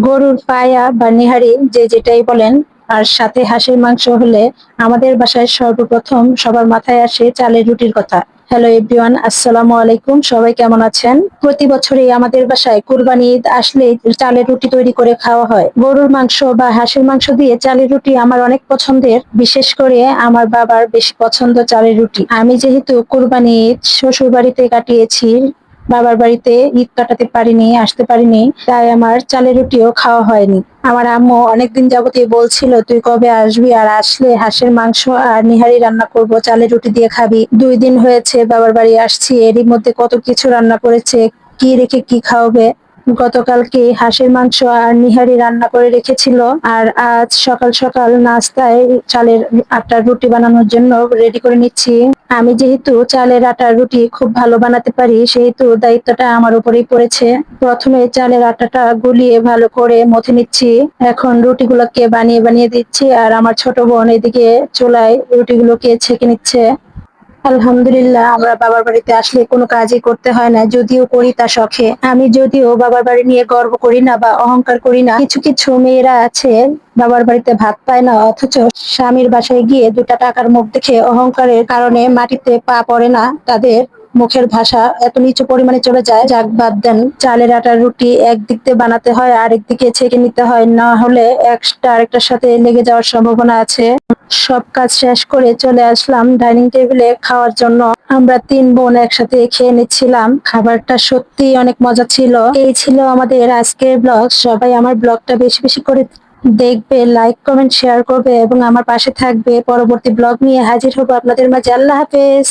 গরুর পায়া বা নেহারি যে যেটাই বলেন, আর সাথে হাঁসের মাংস হলে আমাদের বাসায় সর্বপ্রথম সবার মাথায় আসে চালের রুটির কথা। হ্যালো এভরিওয়ান, আসসালামু আলাইকুম। সবাই কেমন আছেন? প্রতি বছরই আমাদের বাসায় কুরবানি ঈদ আসলে চালের রুটি তৈরি করে খাওয়া হয়। গরুর মাংস বা হাঁসের মাংস দিয়ে চালের রুটি আমার অনেক পছন্দের, বিশেষ করে আমার বাবার বেশি পছন্দ চালের রুটি। আমি যেহেতু কুরবানি ঈদ শ্বশুর বাড়িতে কাটিয়েছি, বাবার বাড়িতে ঈদ কাটাতে পারিনি, আসতে পারিনি, তাই আমার চালের রুটিও খাওয়া হয়নি। আমার আম্মু অনেকদিন যাবতীয় বলছিল তুই কবে আসবি, আর আসলে হাঁসের মাংস আর নিহারি রান্না করব, চালের রুটি দিয়ে খাবি। 2 দিন হয়েছে বাবার বাড়ি আসছি, এরই মধ্যে কত কিছু রান্না করেছে, কি রেখে কি খাওয়াবে। গতকালকে হাঁসের মাংস আর নিহারি রান্না করে রেখেছিল, আর আজ সকাল সকাল নাস্তায় চালের আটার রুটি বানানোর জন্য রেডি করে নিচ্ছি। আমি যেহেতু চালের আটার রুটি খুব ভালো বানাতে পারি, সেহেতু দায়িত্বটা আমার উপরেই পড়েছে। প্রথমে চালের আটাটা গুলিয়ে ভালো করে মথে নিচ্ছি। এখন রুটিগুলোকে বানিয়ে বানিয়ে দিচ্ছি, আর আমার ছোট বোন এদিকে চুলায় রুটিগুলোকে ছেঁকে নিচ্ছে। আলহামদুলিল্লাহ, আমরা বাবার বাড়িতে আসলে কোনো কাজই করতে হয় না, যদিও করি তা শখে। আমি যদিও বাবার বাড়ি নিয়ে গর্ব করি না বা অহংকার করি না। কিছু কিছু মেয়েরা আছে বাবার বাড়িতে ভাত পায় না, অথচ স্বামীর বাসায় গিয়ে 2টা টাকার মুখ দেখে অহংকারের কারণে মাটিতে পা পড়ে না, তাদের মুখের ভাষা এত নিচু পরিমাণে চলে যায়। যাক, বাদ দেন। চালের আটার রুটি একদিক দিয়ে বানাতে হয়, আরেক দিকে ছেঁকে নিতে হয়, না হলে একটা আরেকটার সাথে লেগে যাওয়ার সম্ভাবনা আছে। সব কাজ শেষ করে চলে আসলাম ডাইনিং টেবিলে খাওয়ার জন্য। আমরা 3 বোন একসাথে খেয়ে নিচ্ছিলাম। খাবারটা সত্যি অনেক মজা ছিল। এই ছিল আমাদের আজকের ব্লগ। সবাই আমার ব্লগটা বেশি বেশি করে দেখবে, লাইক কমেন্ট শেয়ার করবে এবং আমার পাশে থাকবে। পরবর্তী ব্লগ নিয়ে হাজির হবো আপনাদের মাঝে। আল্লাহ হাফেজ।